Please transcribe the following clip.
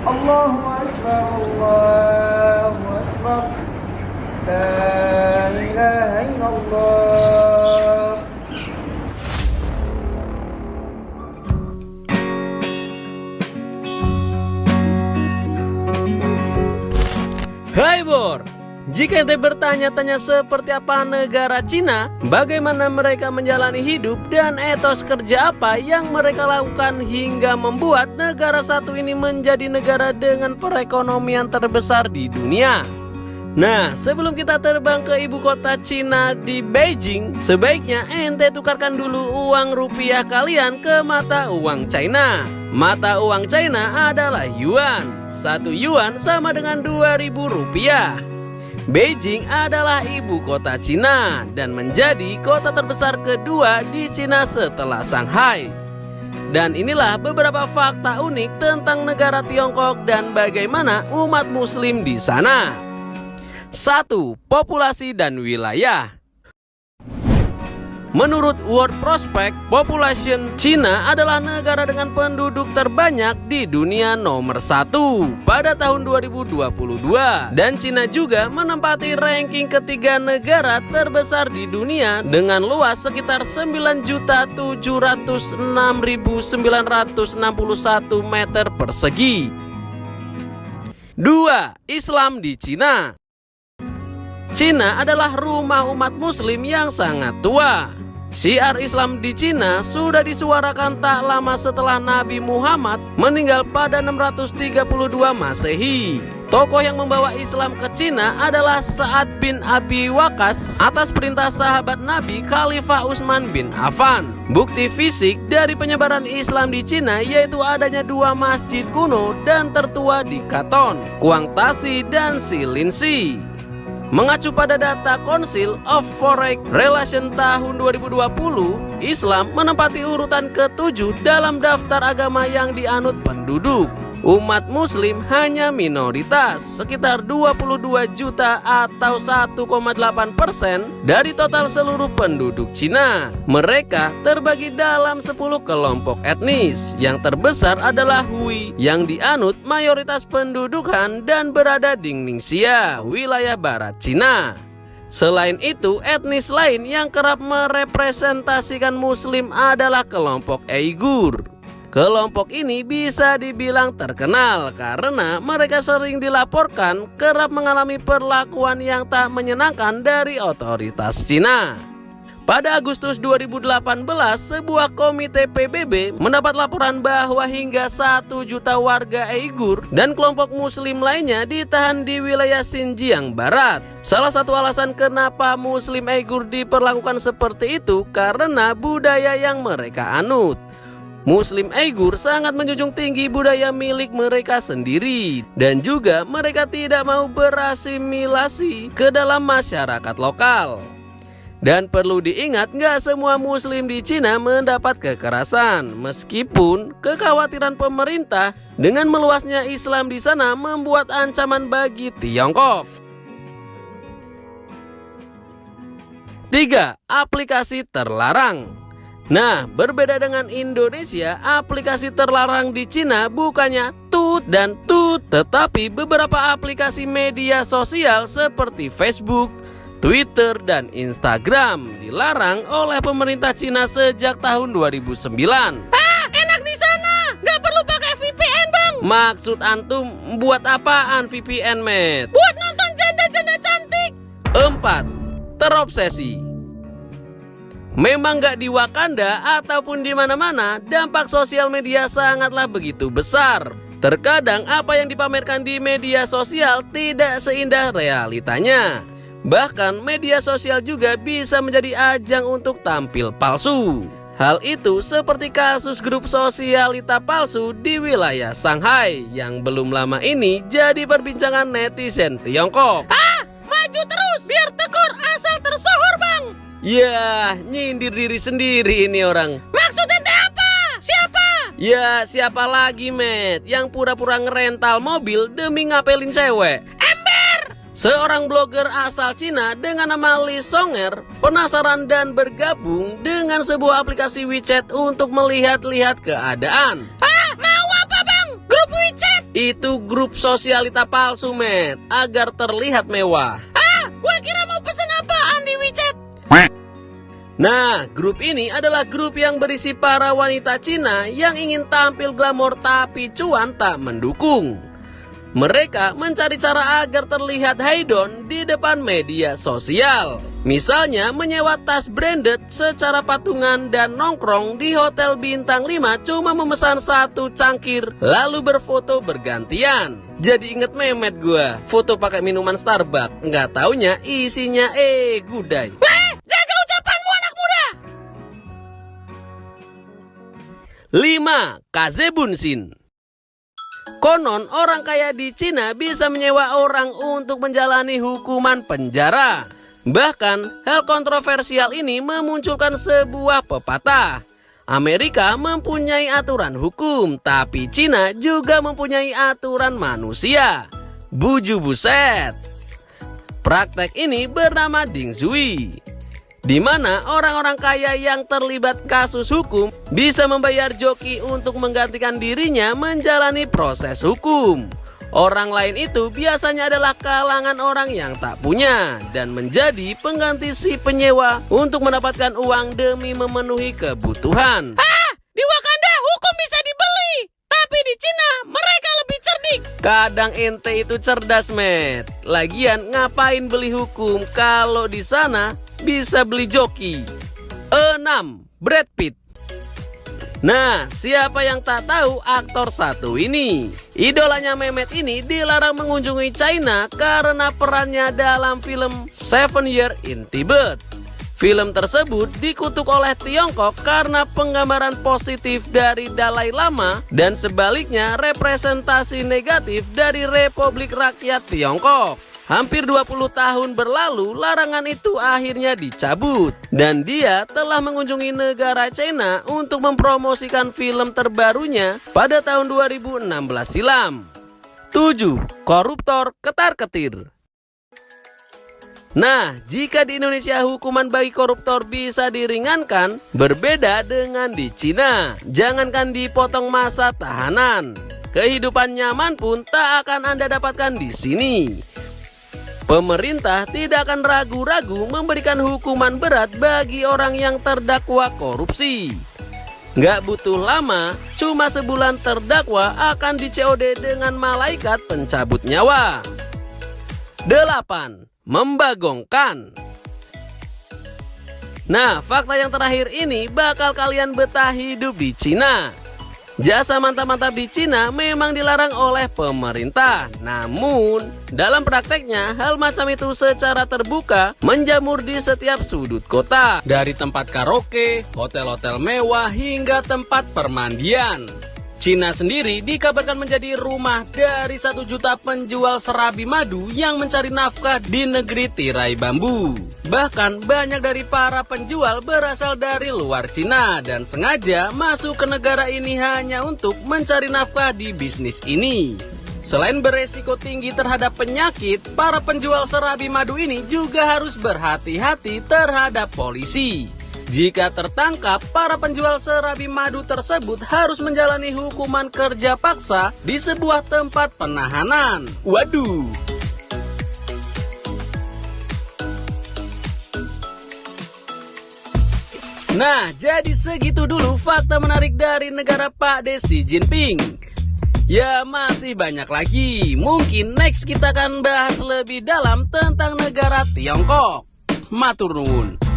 Allahu Akbar, Allahu Akbar. La ilaha illallah. Hai Bor, jika ente bertanya-tanya seperti apa negara Cina, bagaimana mereka menjalani hidup, dan etos kerja apa yang mereka lakukan hingga membuat negara satu ini menjadi negara dengan perekonomian terbesar di dunia. Nah, sebelum kita terbang ke ibu kota Cina di Beijing, sebaiknya ente tukarkan dulu uang rupiah kalian ke mata uang China. Mata uang China adalah yuan. 1 yuan sama dengan 2.000 rupiah. Beijing adalah ibu kota Cina dan menjadi kota terbesar kedua di Cina setelah Shanghai. Dan inilah beberapa fakta unik tentang negara Tiongkok dan bagaimana umat muslim di sana. 1. Populasi dan wilayah. Menurut World Prospect Population, Cina adalah negara dengan penduduk terbanyak di dunia nomor 1 pada tahun 2022. Dan Cina juga menempati ranking ketiga negara terbesar di dunia dengan luas sekitar 9.706.961 meter persegi. 2. Islam di Cina. Cina adalah rumah umat muslim yang sangat tua. Syiar Islam di Cina sudah disuarakan tak lama setelah Nabi Muhammad meninggal pada 632 Masehi. Tokoh yang membawa Islam ke Cina adalah Sa'ad bin Abi Waqqas atas perintah sahabat Nabi Khalifah Utsman bin Affan. Bukti fisik dari penyebaran Islam di Cina yaitu adanya 2 masjid kuno dan tertua di Canton, Guangxi dan Xilin. Mengacu pada data Council of Foreign Relations tahun 2020, Islam menempati urutan ke-7 dalam daftar agama yang dianut penduduk. Umat muslim hanya minoritas, sekitar 22 juta atau 1,8% dari total seluruh penduduk Cina. Mereka terbagi dalam 10 kelompok etnis. Yang terbesar adalah Hui yang dianut mayoritas pendudukan dan berada di Ningxia, wilayah barat Cina. Selain itu, etnis lain yang kerap merepresentasikan muslim adalah kelompok Uighur. Kelompok ini bisa dibilang terkenal karena mereka sering dilaporkan kerap mengalami perlakuan yang tak menyenangkan dari otoritas Cina. Pada Agustus 2018, sebuah komite PBB mendapat laporan bahwa hingga 1 juta warga Uighur dan kelompok muslim lainnya ditahan di wilayah Xinjiang Barat. Salah satu alasan kenapa muslim Uighur diperlakukan seperti itu karena budaya yang mereka anut. Muslim Uighur sangat menjunjung tinggi budaya milik mereka sendiri dan juga mereka tidak mau berasimilasi ke dalam masyarakat lokal. Dan perlu diingat, nggak semua muslim di Cina mendapat kekerasan, meskipun kekhawatiran pemerintah dengan meluasnya Islam di sana membuat ancaman bagi Tiongkok. 3. Aplikasi terlarang. Nah, berbeda dengan Indonesia, aplikasi terlarang di Cina bukannya tut dan tut, tetapi beberapa aplikasi media sosial seperti Facebook, Twitter, dan Instagram dilarang oleh pemerintah Cina sejak tahun 2009. Enak di sana, nggak perlu pakai VPN bang. Maksud antum buat apaan VPN, Met? Buat nonton janda-janda cantik. 4. Terobsesi. Memang gak di Wakanda ataupun di mana-mana, dampak sosial media sangatlah begitu besar. Terkadang apa yang dipamerkan di media sosial tidak seindah realitanya. Bahkan media sosial juga bisa menjadi ajang untuk tampil palsu. Hal itu seperti kasus grup sosialita palsu di wilayah Shanghai yang belum lama ini jadi perbincangan netizen Tiongkok. Maju terus biar tekor asal tersohor bang. Ya, nyindir diri sendiri ini orang. Maksud ente apa? Siapa? Ya, siapa lagi, Met, yang pura-pura ngerental mobil demi ngapelin cewek? Ember. Seorang blogger asal Cina dengan nama Li Songer penasaran dan bergabung dengan sebuah aplikasi WeChat untuk melihat-lihat keadaan. Mau apa bang? Grup WeChat? Itu grup sosialita palsu, Met, agar terlihat mewah. Ah, gua kira mau pesen apaan di WeChat. Nah, grup ini adalah grup yang berisi para wanita Cina yang ingin tampil glamor tapi cuan tak mendukung. Mereka mencari cara agar terlihat haidon di depan media sosial. Misalnya menyewa tas branded secara patungan dan nongkrong di hotel bintang 5 cuma memesan 1 cangkir lalu berfoto bergantian. Jadi inget Memet gua, foto pakai minuman Starbucks, nggak taunya isinya gudai. Jaga ucapanmu anak muda. 5. Kazebunsin. Konon orang kaya di Cina bisa menyewa orang untuk menjalani hukuman penjara. Bahkan hal kontroversial ini memunculkan sebuah pepatah. Amerika mempunyai aturan hukum, tapi Cina juga mempunyai aturan manusia. Buju buset. Praktek ini bernama Ding Zui, di mana orang-orang kaya yang terlibat kasus hukum bisa membayar joki untuk menggantikan dirinya menjalani proses hukum. Orang lain itu biasanya adalah kalangan orang yang tak punya dan menjadi pengganti si penyewa untuk mendapatkan uang demi memenuhi kebutuhan. Di Wakanda hukum bisa dibeli, tapi di Cina mereka lebih cerdik. Kadang ente itu cerdas, Met. Lagian ngapain beli hukum kalau di sana bisa beli joki. 6. Brad Pitt. Nah, siapa yang tak tahu aktor satu ini? Idolanya Memet ini dilarang mengunjungi China karena perannya dalam film 7 Years in Tibet. Film tersebut dikutuk oleh Tiongkok karena penggambaran positif dari Dalai Lama dan sebaliknya representasi negatif dari Republik Rakyat Tiongkok. Hampir 20 tahun berlalu, larangan itu akhirnya dicabut. Dan dia telah mengunjungi negara China untuk mempromosikan film terbarunya pada tahun 2016 silam. 7. Koruptor ketar-ketir. Nah, jika di Indonesia hukuman bagi koruptor bisa diringankan, berbeda dengan di Cina. Jangankan dipotong masa tahanan, kehidupan nyaman pun tak akan Anda dapatkan di sini. Pemerintah tidak akan ragu-ragu memberikan hukuman berat bagi orang yang terdakwa korupsi. Nggak butuh lama, cuma sebulan terdakwa akan di-COD dengan malaikat pencabut nyawa. 8. Membagongkan. Nah, fakta yang terakhir ini bakal kalian betah hidup di Cina. Jasa mantap-mantap di Cina memang dilarang oleh pemerintah. Namun, dalam prakteknya hal macam itu secara terbuka menjamur di setiap sudut kota. Dari tempat karaoke, hotel-hotel mewah, hingga tempat permandian. Cina sendiri dikabarkan menjadi rumah dari 1 juta penjual serabi madu yang mencari nafkah di negeri tirai bambu. Bahkan banyak dari para penjual berasal dari luar Cina dan sengaja masuk ke negara ini hanya untuk mencari nafkah di bisnis ini. Selain beresiko tinggi terhadap penyakit, para penjual serabi madu ini juga harus berhati-hati terhadap polisi. Jika tertangkap, para penjual serabi madu tersebut harus menjalani hukuman kerja paksa di sebuah tempat penahanan. Waduh. Nah, jadi segitu dulu fakta menarik dari negara Pak Xi Jinping. Ya, masih banyak lagi. Mungkin next kita akan bahas lebih dalam tentang negara Tiongkok. Matur nuwun.